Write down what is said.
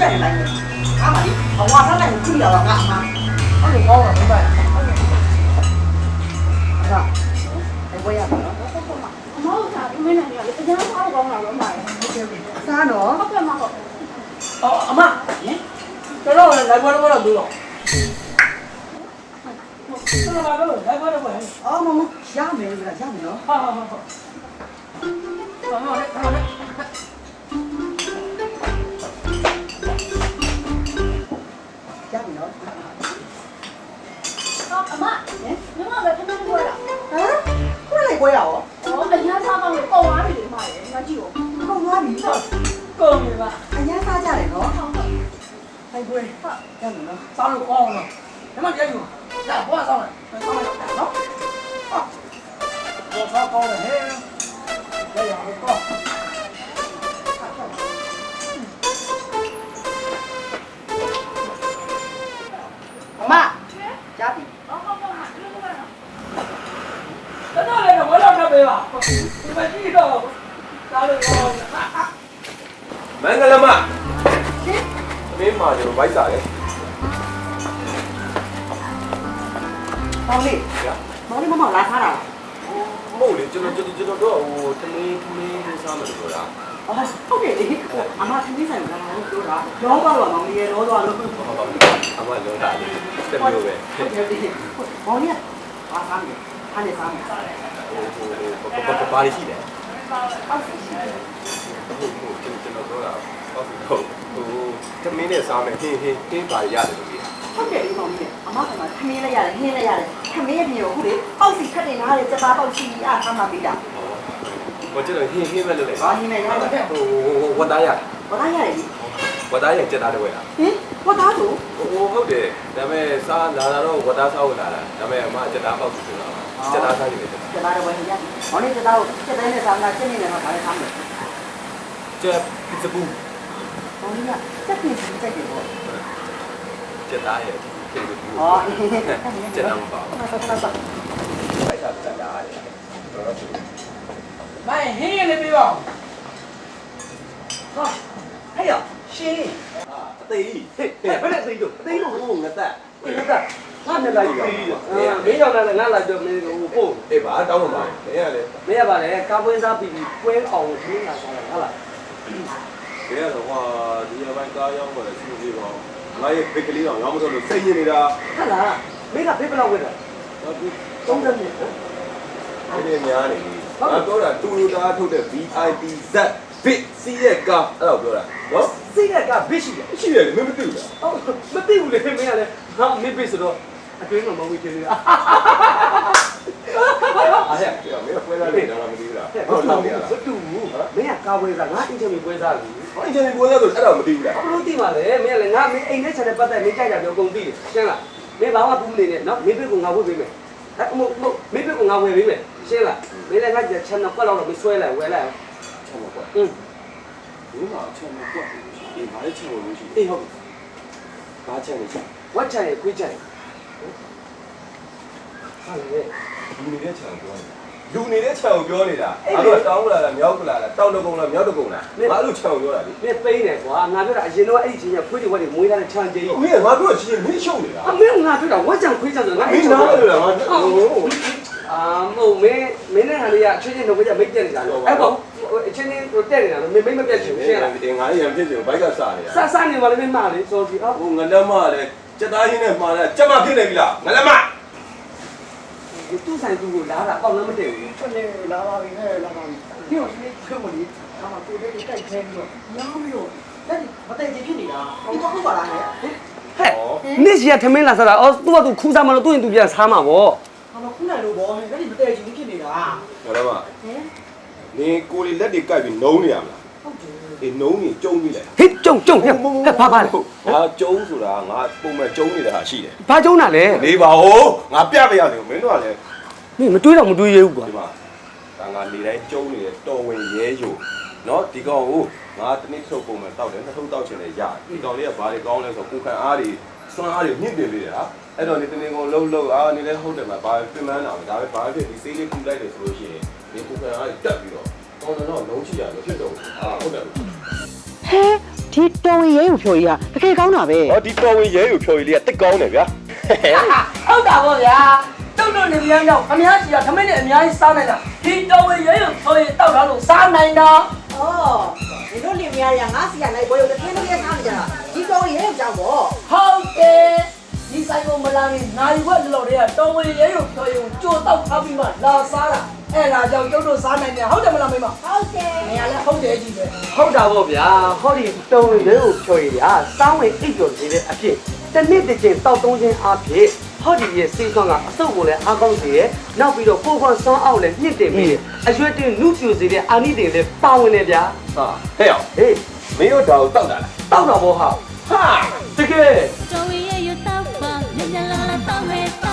chạy lại á mà đi ở ngoài sát này cứ giờ là ngạ mà nó đừng ngon là như vậy sao anh quay à nó sao mấy này là cái giá sáu con nào cũng vậy sao nữa có cái mà 엄마 cái đó là lại qua đâu được rồi mà giá mình là giá mình nữa giá mình nữa 엄마 nhưng mà về không quay đâu hả có này quay à anh nhá sao con câu hóa thì mày nó chịu không nói gì rồi cơm gì mà anh nhá sao ra để nó không anh quên giá mình nữa sao được con rồi nếu mà chơi gì dạ quá sao này sao mày cả nó rồi sao con này hết đây là con 엄마 giá thì cái đó là mới làm ra về à mà đi đâu sao được con Mangalama. Mấy mà giờ bái giải đấy. tao đi nó đi mà lá sao nào Mẫu đi cho nó đó, thằng sao mà được rồi à? không để đi à mà thằng đi sao mà nó bao giờ nó đi nó rồi luôn À mà nó đã đi, xem nhiều về. có nhá ba sao nhỉ hai này sao nhỉ Ba đi gì đấy? bao nhiêu Cho nó đó là, thằng mấy này sao này, ba đi ra được gì? không để đi mà đi à mà thằng thằng mấy này ra thằng mấy nhiều không đấy bao gì khách này nó để cho ba bao chi à thằng mà bị đảo Có chứ là mà được đấy. có như này ra Quần đá à? có đá ra gì Quần đá là chết đá được vậy à? có đá đủဟုတ်တယ်ဒါပေမဲ့စားလာတော့ဝတ်သားစားဝင်လာတာဒါပေမဲ့အမချက်သားပေါက်စုဆိုတာချက်သားစားနေတယ် จะมาด้วยเนี่ยวันนี้จะเต้าจะได้ในสามนาทีนี่เนี่ยมาขายทำเลย ချက်ပစ်ပူ วันนี้จะกินสิ่งใจดีบ่ ချက်သားရဲ့ပစ်ပူ อ๋อ ချက်သားမပါဘူး มาสักสัก အဲ့ဒါချက်သားရဲ့တော့ မဟင်းရလေးပြီးပါ ဟာဟဲ့ရရှင်း အသေးဟဲ့ဘယ်နဲ့သိတော့အသေးလို့ငါတက် ဒီကငါနဲ့လိုက်ပြီ မင်းရောက်လာတယ်ငါလာကြမင်းကိုပို့ အေးပါတောင်းပါမယ်မင်းကလည်း မင်းရပါလေကားပွဲစားပြီးပွဲအောင်ခင်းလာသွားတာဟုတ်လား ဘယ်ကတော့ဟာဒီအပိုင်းကားရောက်ပါလေစီးပြီးပါငါရဲ့ဘစ်ကလေးတော့ရောင်းမလို့စိတ်ညစ်နေတာ ဟာလားမင်းကဖေးဘလောက်ဝယ်တာ တော့ဒီ 30နှစ် ဒီများနေပြီငါပြောတာတူတူတာထုတ်တဲ့ VIP Z Bit စီးရဲ့ကားအဲ့တော့ပြောတာနော် စိတ်ကဘစ်ရှိတယ် ရှိတယ်မင်းမသိဘူးလား ဟုတ်မသိဘူးလေမင်းကလည်းငါမင်းဘစ်ဆိုတော့အတွင်းမှာမဝေးချင်နေတာ အားရမင်းပွဲလာနေတော့မသိဘူးလား ဟုတ်လားမတူဘူးမင်းကကာဝယ်စားငါအင်ချင်ပွဲစားပြီ ဟောအင်ဂျင်နီပွဲလာဆိုအဲ့ဒါမသိဘူးလား ဘလို့သိပါလဲမင်းကလည်းငါမင်းအိမ်နဲ့ချက်တဲ့ပတ်သက်မင်းကြိုက်တာပြောကုန်သိတယ်ရှင်းလားမင်းဘာမှဘူးမနေနဲ့နော်မင်းဘစ်ကိုငါဝယ်ပေးမယ်အဲ့မဟုတ်မင်းဘစ်ကိုငါဝယ်ပေးမယ်ရှင်းလားမင်းလည်းငါချက်တော့ကွက်တော့မဆွဲလိုက်ဝယ်လိုက် ချက်မကွက် อืม ဒီမှာချက်မကွက်ဒီမှာလည်းချက်လို့ရှိ အေးဟုတ် ဘာချက်လဲချက် ဝတ်ချင်ခွေးချင်ဟာလေ လူနေတဲ့ချက်ကိုပြောနေတာလူနေတဲ့ချက်ကိုပြောနေတာအဲ့တော့တောင်းလာလားမြောက်လာလားတောက်တကုံလားမြောက်တကုံလားငါအဲ့လိုချက်ကိုပြောတာလေ မင်းပိန်းတယ်ကွာငါပြောတာအရင်တော့အဲ့ဒီချင်းကခွေးတွေဝတ်တွေမွေးထားတဲ့ချမ်းကြီး မင်းငါပြောချင်းမင်းရှုံနေတာ အမင်းငါပြောတာဝတ်ချင်ခွေးချင်ဆိုငါ မင်းနားလို့လားငါ အာမဟုတ်မင်းနဲ့ဟာလေးကအချင်းချင်းတော့ကြမိတ်ပြက်နေတာလို့အဲ့ပေါ့အချင်းချင်းတက်နေတာလို့မင်းမပြက်ချင်ရှင်းလား ဒီငါရံဖြစ်တယ်ဘိုက်ကစားနေတာ ဆဆနေပါလေမင်းမလေးဆိုပြီးအော် ဟိုငလက်မလည်းစက်သားရင်းနဲ့မှားတယ်စက်မဖြစ်နေပြီလားငလက်မ သူ့ဆိုင်သူ့ကိုလာတာပေါက်လည်းမတည့်ဘူး ထွက်နေလာပါပြီနဲ့လာပါပြီ ဒီလိုလေးခွေးမလေးဒါမှကိုယ်လေးကြိုက်ခဲပြီးတော့ရောင်းပြီးတော့လက်မတည့်ကြီးဖြစ်နေတာဒီတော့ဟုတ်ပါလားဟဲ့နေ့စီကထမင်းလာစားတာအော်သူ့ကသူခူးစားမလို့သူ့ရင်သူပြန်စားမှာပေါ့ ဟာမခုနိုင်လို့ဘောလက်ဒီမတည့်ချင်ဖြစ်နေတာ ငလက်မနေကိုလီလက်တွေကပ်ပြီးနုံနေရမလားဟုတ်တယ်အေးနုံနေကျုံပြီးလေ ဟေးကြုံဟဲ့ဘာလဲ ငါကျုံဆိုတာငါပုံမဲ့ကျုံနေတာဟာရှိတယ် ဘာကြုံတာလဲ နေပါဦးငါပြပြရတယ်မင်းတို့ကလည်း မင်းမတွေးတော့မတွေးရဘူးကွာ ဒီမှာဒါငါနေတိုင်းကျုံနေတယ်တော်ဝင်ရဲယိုနော်ဒီကောင်ကိုငါတနေ့ထုတ်ပုံမဲ့တောက်တယ်နှစ်ထုပ်တောက်ချင်တယ်ရဒီကောင်လေးကဘာတွေကောင်းလဲဆိုကိုခံအားတွေစွမ်းအားတွေမြင့်တင်ပေးတယ်ဟာအဲ့တော့နေတနေ့ကောင်လှုပ်အာနေလဲဟုတ်တယ်မှာဘာပြင်ပန်းတာလဲဒါပဲဘာဖြစ်ဒီစေးလေးကူလိုက်တယ်ဆိုလို့ရှိရင်ဒီကိုခံအားတွေတက်ပြီးတော့ကောင်းတော့လုံးချရတယ်ဖြစ်တော့ဟုတ်တယ် ဟဲ ဒီတော်ဝင်ရဲကိုဖြော်ကြီးဟာတကယ်ကောင်းတာပဲ ဟောဒီတော်ဝင်ရဲကိုဖြော်ရည်လေးကတက်ကောင်းတယ်ဗျာ ဟုတ်တာပေါ့ဗျာတုတ်တုတ်နေမြန်ကြောင့်အများကြီးကသမင်းနဲ့အများကြီးစားနိုင်တာဒီတော်ဝင်ရဲရုံဆိုရင်တောက်ထားလို့စားနိုင်တာ ဩဒီလိုလင်မယားတွေကငါစီကလိုက်ပွဲကိုတစ်ခင်းတစ်ခင်းစားနေကြတာဒီတော်ဝင်ရဲကိုကြောက်ပေါ့ ဟုတ်တယ်ဒီဆိုင်ကိုမလာရင်နိုင်ဝက်လော်တွေကတော်ဝင်ရဲရုံဆိုရင်ကြိုတောက်ထားပြီးမှလာစားတာအဲ့ဒါကြောင့်ကျုပ်တို့စားနိုင်တယ်ဟုတ်တယ်မလားမိမ ဟုတ်တယ် နေရာလည်းဟုတ်တယ်ကြီးပဲ ဟုတ်တာပေါ့ဗျာဟောဒီတုံးရဲကိုဖြော်ရည်ဟာစောင်းဝင်အိပ်ကျော်နေတဲ့အဖြစ်တစ်နှစ်တစ်ချိန်တောက်သုံးခြင်းအဖြစ်ဟောဒီရဲ့စေးဆွမ်းကအစုပ်ကိုလည်းအားကောင်းစေရဲ့နောက်ပြီးတော့ကိုယ်ကဆွမ်းအောင်လည်းညှစ်တင်ပြီးအရွက်တင်နုပြူစေတဲ့အာနိတင်လည်းပါဝင်နေဗျာ ဟာဟဲ့အောင် ဟေး မင်းတို့ဒါကိုတောက်တာလား တောက်တော့ဘောဟာ ဟာ တကယ် တော်ဝေရဲ့ရတောက်ပါညညလာလာတောက်မဲ့တော